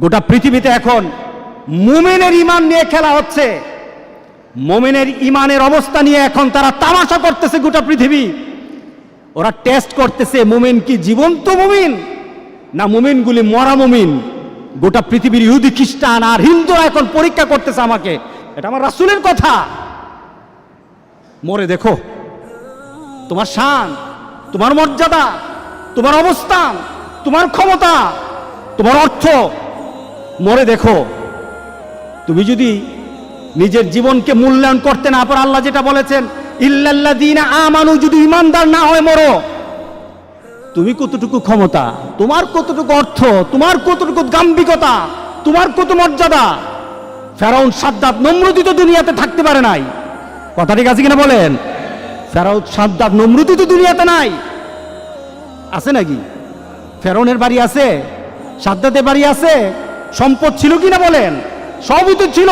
গোটা পৃথিবীতে এখন মুমিনের ঈমান নিয়ে খেলা হচ্ছে। মুমিনের ঈমানের অবস্থা নিয়ে এখন তারা তামাশা করতেছে গোটা পৃথিবী। ওরা টেস্ট করতেছে মুমিন কি জীবন্ত মুমিন না মুমিনগুলি মরা মুমিন। গোটা পৃথিবীর ইহুদি খ্রিস্টান আর হিন্দুরা এখন পরীক্ষা করতেছে আমাকে। এটা আমার রাসূলের কথা। মরে দেখো তোমার শান, তোমার মর্যাদা, তোমার অবস্থান, তোমার ক্ষমতা, তোমার অর্থ, মরে দেখো। তুমি যদি নিজের জীবনকে মূল্যায়ন করতে না পারো, আল্লাহ যেটা বলেছেন ইল্লাল্লাযীনা আমানু, যদি ইমানদার না হয় মরো, তুমি কতটুকু ক্ষমতা, তোমার কতটুকু অর্থ, তোমার কতটুকু গাম্ভীর্যতা, তোমার কত মর্যাদা। ফেরাউন, সাদ্দাত, নমরুদ তো দুনিয়াতে থাকতে পারে নাই। কথা ঠিক আছে কিনা বলেন? ফেরাউন, সাদ্দাত, নমরুদ তো দুনিয়াতে নাই। আছে নাকি? ফেরাউনের বাড়ি আছে, সাদ্দাতের বাড়ি আছে, সম্পদ ছিল কিনা বলেন? সবই তো ছিল,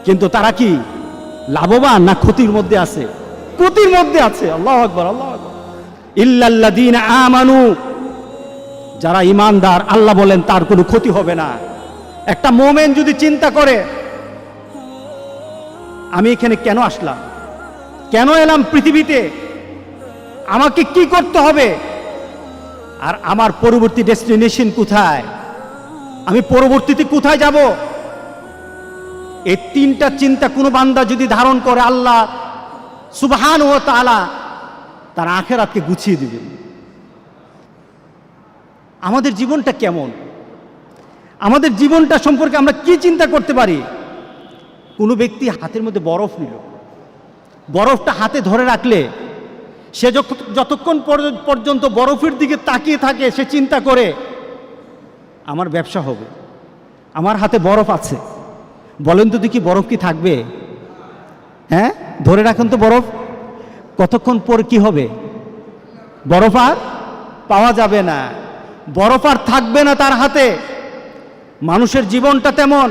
কিন্তু তারা কি লাভবান না ক্ষতির মধ্যে আছে? ক্ষতির মধ্যে আছে। আল্লাহু আকবার, আল্লাহু আকবার। ইল্লাল্লাযীনা আমানু, যারা ঈমানদার, আল্লাহ বলেন তার কোনো ক্ষতি হবে না। একটা মুমিন যদি চিন্তা করে আমি এখানে কেন আসলাম, কেন এলাম পৃথিবীতে, আমাকে কি করতে হবে, আর আমার পরবর্তী ডেস্টিনেশন কোথায়, আমি পরবর্তীতে কোথায় যাব, এই তিনটা চিন্তা কোনো বান্দা যদি ধারণ করে, আল্লাহ সুবহানাহু ওয়া তাআলা তার আখিরাতকে গুছিয়ে দিবেন। আমাদের জীবনটা কেমন, আমাদের জীবনটা সম্পর্কে আমরা কি চিন্তা করতে পারি? কোনো ব্যক্তি হাতের মধ্যে বরফ নিল, বরফটা হাতে ধরে রাখলে সে যতক্ষণ পর্যন্ত বরফের দিকে তাকিয়ে থাকে, সে চিন্তা করে আমার ব্যবসা হবে, আমার হাতে বরফ আছে। বলেন তো দেখি বরফ কি থাকবে? হ্যাঁ, ধরে রাখুন তো বরফ, কতক্ষণ পর কি হবে? বরফ আর পাওয়া যাবে না, বরফ আর থাকবে না তার হাতে। মানুষের জীবনটা তেমন।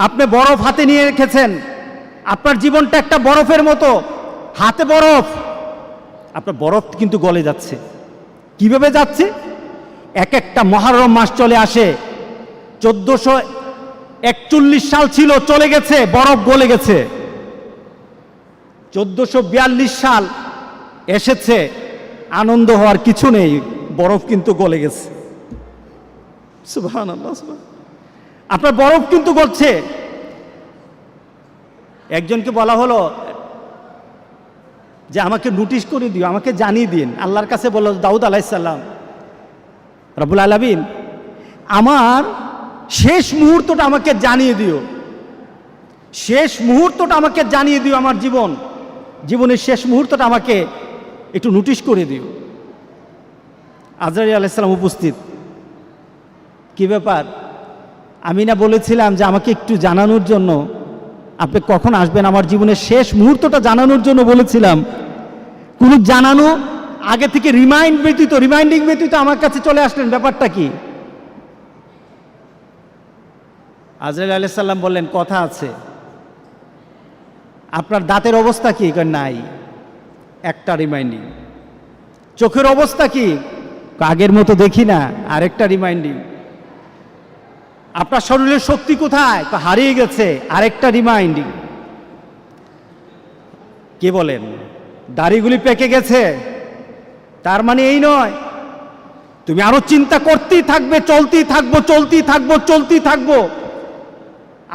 আপনি বরফ হাতে নিয়ে রেখেছেন, আপনার জীবনটা একটা বরফের মতো, হাতে বরফ, আপনার বরফ কিন্তু গলে যাচ্ছে। কিভাবে যাচ্ছে? এক একটা মুহররম মাস চলে আসে, 1441 সাল ছিল, চলে গেছে, বরফ গলে গেছে। 1442 সাল এসেছে, আনন্দ হওয়ার কিছু নেই, বরফ কিন্তু গলে গেছে। সুবহানাল্লাহ, আপনার বরফ কিন্তু গলছে। একজনকে বলা হলো যে আমাকে নোটিশ করে দিও, আমাকে জানিয়ে দিন। আল্লাহর কাছে বলল দাউদ আলাইহিস সালাম, রব্বুল আলামিন আমার শেষ মুহূর্তটা আমাকে জানিয়ে দিও, শেষ মুহূর্তটা আমাকে জানিয়ে দিও, আমার জীবনের শেষ মুহূর্তটা আমাকে একটু নোটিশ করে দিও। আজরাইল আলাইহিস সালাম উপস্থিত। কি ব্যাপার? আমি না বলেছিলাম যে আমাকে একটু জানানোর জন্য, আপনি কখন আসবেন, আমার জীবনের শেষ মুহূর্তটা জানানোর জন্য বলেছিলাম। কোনো জানানো আগে থেকে রিমাইন্ডিং ব্যতীত আমার কাছে চলে আসলেন, ব্যাপারটা কি? আজরাইল আলাইহিস সালাম বললেন কথা আছে। আপনার দাঁতের অবস্থা কি? নাই, একটা রিমাইন্ডিং। চোখের অবস্থা কি? আগের মতো দেখি না, আরেকটা রিমাইন্ডিং। আপনার শরীরের শক্তি কোথায়? হারিয়ে গেছে, আরেকটা রিমাইন্ডিং। কে বলেন? দাড়িগুলি পেকে গেছে, তার মানে এই নয় তুমি আরো চিন্তা করতেই থাকবে, চলতেই থাকবো।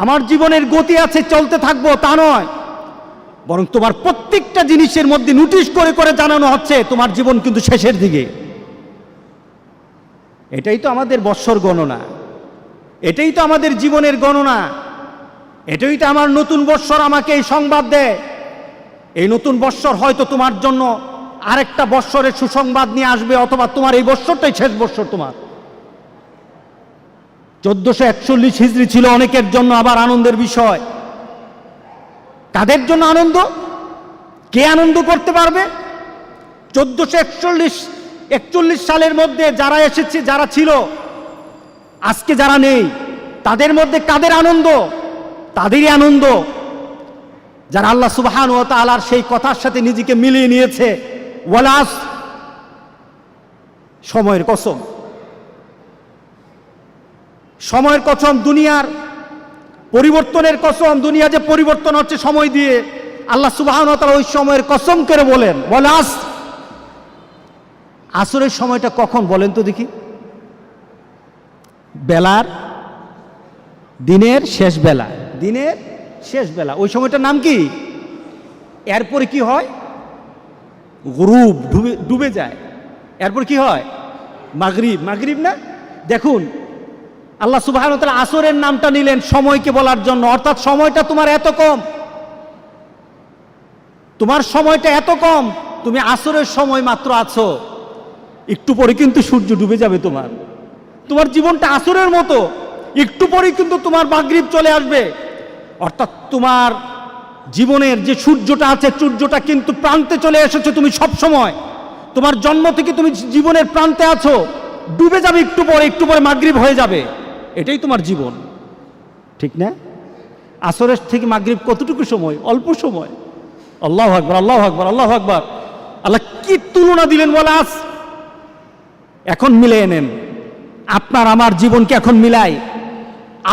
আমার জীবনের গতি আছে, চলতে থাকবো, তা নয়, বরং তোমার প্রত্যেকটা জিনিসের মধ্যে নোটিশ করে করে জানানো হচ্ছে তোমার জীবন কিন্তু শেষের দিকে। এটাই তো আমাদের বৎসর গণনা, এটাই তো আমাদের জীবনের গণনা, এটাই তো আমার নতুন বৎসর আমাকে এই সংবাদ দেয়। এই নতুন বৎসর হয়তো তোমার জন্য আরেকটা বৎসরের সুসংবাদ নিয়ে আসবে, অথবা তোমার এই বৎসরটাই শেষ বৎসর। তোমার 1441 হিজরি ছিল অনেকের জন্য আবার আনন্দের বিষয়। কাদের জন্য আনন্দ? কে আনন্দ করতে পারবে? 1441 সালের মধ্যে যারা এসেছে, যারা ছিল, আজকে যারা নেই, তাদের মধ্যে কাদের আনন্দ? তাদেরই আনন্দ যারা আল্লাহ সুবহানাহু ওয়া তাআলার সেই কথার সাথে নিজেকে মিলিয়ে নিয়েছে। ওয়ালাস, সময়ের কসম, সময়ের কসম, দুনিয়ার পরিবর্তনের কসম, দুনিয়া যে পরিবর্তন হচ্ছে সময় দিয়ে, আল্লাহ সুবহানাহু ওয়া তাআলা ওই সময়ের কসম করে বলে আসরের সময়টা কখন বলেন তো দেখি? বেলার, দিনের শেষ বেলা, দিনের শেষ বেলা, ওই সময়টার নাম কি? এরপরে কি হয়? গুরুব, ডুবে যায়। এরপর কি হয়? মাগরিব। মাগরিব না? দেখুন আল্লাহ সুবহানাহু ওয়া তাআলা আসরের নামটা নিলেন সময়কে বলার জন্য, অর্থাৎ সময়টা তোমার এত কম, তোমার সময়টা এত কম, তুমি আসরের সময় মাত্র আছো, একটু পরে কিন্তু সূর্য ডুবে যাবে। তোমার জীবনটা আসরের মতো, একটু পরে কিন্তু তোমার মাগরিব চলে আসবে। অর্থাৎ তোমার জীবনের যে সূর্যটা আছে, সূর্যটা কিন্তু প্রান্তে চলে এসেছে। তুমি সব সময়, তোমার জন্ম থেকে তুমি জীবনের প্রান্তে আছো, ডুবে যাবে একটু পরে মাগরিব হয়ে যাবে। এটাই তোমার জীবন, ঠিক না? আসরের থেকে মাগরিব কতটুকু সময়? অল্প সময়। আল্লাহু আকবার, আল্লাহু আকবার, আল্লাহু আকবার। আল্লাহ কি তুলনা দিলেন বলে আজ। এখন মিলিয়ে নেন, আপনার আমার জীবনকে এখন মিলাই।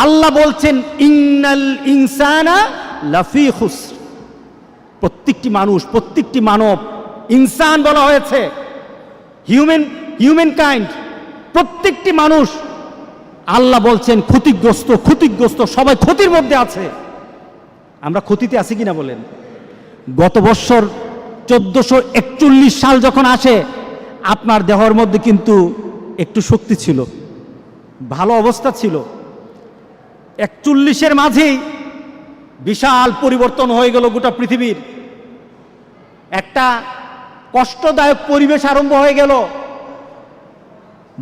আল্লাহ বলছেন ইন্নাল ইনসানা লাফি খুসর। প্রত্যেকটি মানুষ, প্রত্যেকটি মানব, ইনসান বলা হয়েছে, হিউম্যান কাইন্ড, প্রত্যেকটি মানুষ আল্লাহ বলছেন ক্ষতিগ্রস্ত, সবাই ক্ষতির মধ্যে আছে। আমরা ক্ষতিতে আছি কিনা বলেন? গত বছর 1441 সাল যখন আসে, আপনার দেহের মধ্যে কিন্তু একটু শক্তি ছিল, ভালো অবস্থা ছিল। 41-এর মাঝেই বিশাল পরিবর্তন হয়ে গেল গোটা পৃথিবীর। একটা কষ্টদায়ক পরিবেশ আরম্ভ হয়ে গেল।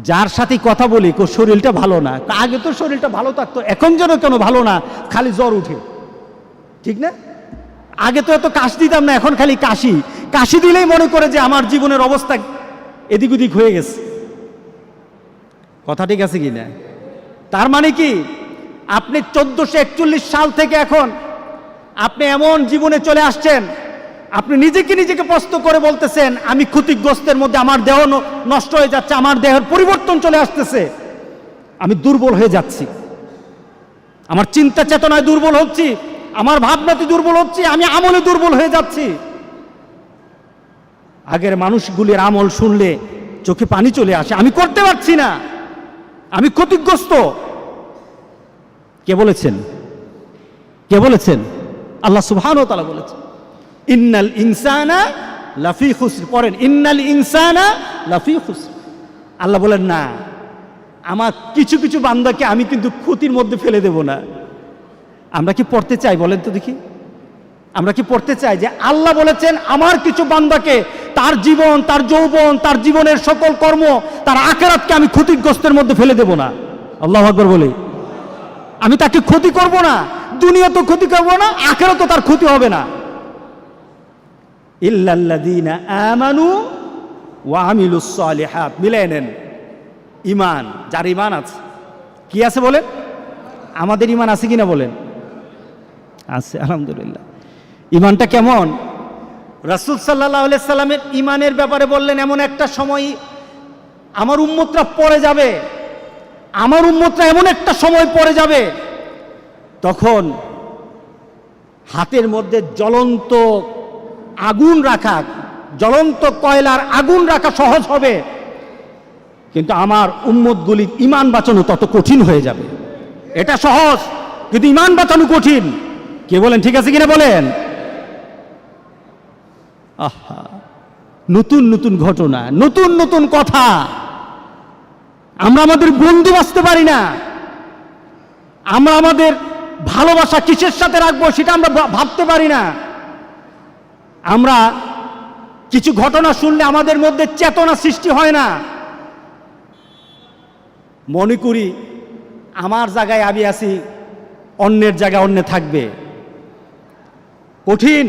যার সাথে কথা বলি শরীরটা ভালো না, আগে তো শরীরটা ভালো থাকতো, এখন যেন কেন ভালো না, খালি জ্বর উঠে, ঠিক না? আগে তো এত কাশ দিতাম না, এখন খালি কাশি দিলেই মনে করে যে আমার জীবনের অবস্থা এদিক ওদিক হয়ে গেছে। কথা ঠিক আছে কি না? তার মানে কি, আপনি 1441 সাল থেকে এখন আপনি এমন জীবনে চলে আসছেন, আপনি নিজেকে প্রশ্ন করে বলতেছেন আমি ক্ষতিগ্রস্তের মধ্যে, আমার দেহ নষ্ট হয়ে যাচ্ছে, আমার দেহের পরিবর্তন চলে আসতেছে, আমি দুর্বল হয়ে যাচ্ছি, আমার চিন্তা চেতনায় দুর্বল হচ্ছি, আমার ভাবনাতে দুর্বল হচ্ছি, আমি আমলে দুর্বল হয়ে যাচ্ছি। আগের মানুষগুলির আমল শুনলে চোখে পানি চলে আসে, আমি করতে পারছি না, আমি ক্ষতিগ্রস্ত। কে বলেছেন? আল্লাহ সুবহানাহু ওয়া তাআলা বলেছেন ইন্নাল ইনসানা লাফি খুসর। পড়েন, ইন্নাল ইনসানা লাফি খুসর। আল্লাহ বলেন না, আমার কিছু বান্দাকে আমি কিন্তু ক্ষতির মধ্যে ফেলে দেব না। আমরা কি পড়তে চাই বলেন তো দেখি? আমরা কি পড়তে চাই যে আল্লাহ বলেছেন আমার কিছু বান্দাকে, তার জীবন, তার যৌবন, তার জীবনের সকল কর্ম, তার আখিরাতকে আমি ক্ষতিগ্রস্তের মধ্যে ফেলে দেব না? আল্লাহু আকবার বলি। আমি তাকে ক্ষতি করব না, দুনিয়া তো ক্ষতি করব না, আখিরাত তো তার ক্ষতি হবে না। ইল্লাল্লাযীনা আমানু ওয়া আমিলুস সালিহাত। মিলাই নেন, ঈমান, যার ঈমান আছে। কি আছে বলেন? আমাদের ঈমান আছে কিনা বলেন? আছে, আলহামদুলিল্লাহ। ঈমানটা কেমন? রাসূল সাল্লাল্লাহু আলাইহি সাল্লামের ঈমানের ব্যাপারে বললেন এমন একটা সময় আমার উম্মতরা পড়ে যাবে, আমার উম্মতরা এমন একটা সময় পড়ে যাবে, তখন হাতের মধ্যে জ্বলন্ত আগুন রাখা, জ্বলন্ত কয়লার আগুন রাখা সহজ হবে, কিন্তু আমার উম্মতগুলির ঈমান বাঁচানো তত কঠিন হয়ে যাবে। এটা সহজ, কিন্তু ঈমান বাঁচানো কঠিন। কে বলেন ঠিক আছে কিনা বলেন? আহা, নতুন ঘটনা, নতুন কথা। আমরা আমাদের বন্ধু বাঁচতে পারি না, আমরা আমাদের ভালোবাসা কিসের সাথে রাখবো সেটা আমরা ভাবতে পারি না। আমরা কিছু ঘটনা শুনলে আমাদের মধ্যে চেতনা সৃষ্টি হয় না, মনে করি আমার জায়গায় আমি আছি, অন্যের জায়গায় অন্য থাকবে। কঠিন,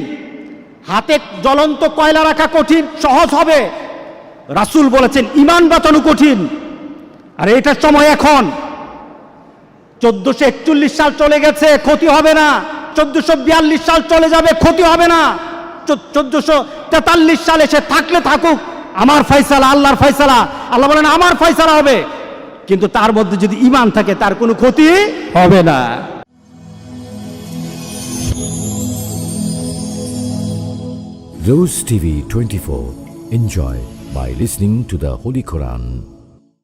হাতে জ্বলন্ত কয়লা রাখা কঠিন, সহজ হবে। রাসূল বলেছেন ঈমান বাঁচানো কঠিন। আর এটার সময় এখন 1441 সাল চলে গেছে, ক্ষতি হবে না। 1442 সাল চলে যাবে, ক্ষতি হবে না। 1443 সালে সে থাকলে থাকুক, আমার ফয়সালা, আল্লাহর ফয়সালা। আল্লাহ বলেন আমার ফয়সালা হবে। কিন্তু তার মধ্যে যদি ঈমান থাকে তার কোনো ক্ষতি হবে না। Rose TV 24. Enjoy by listening to the Holy Quran.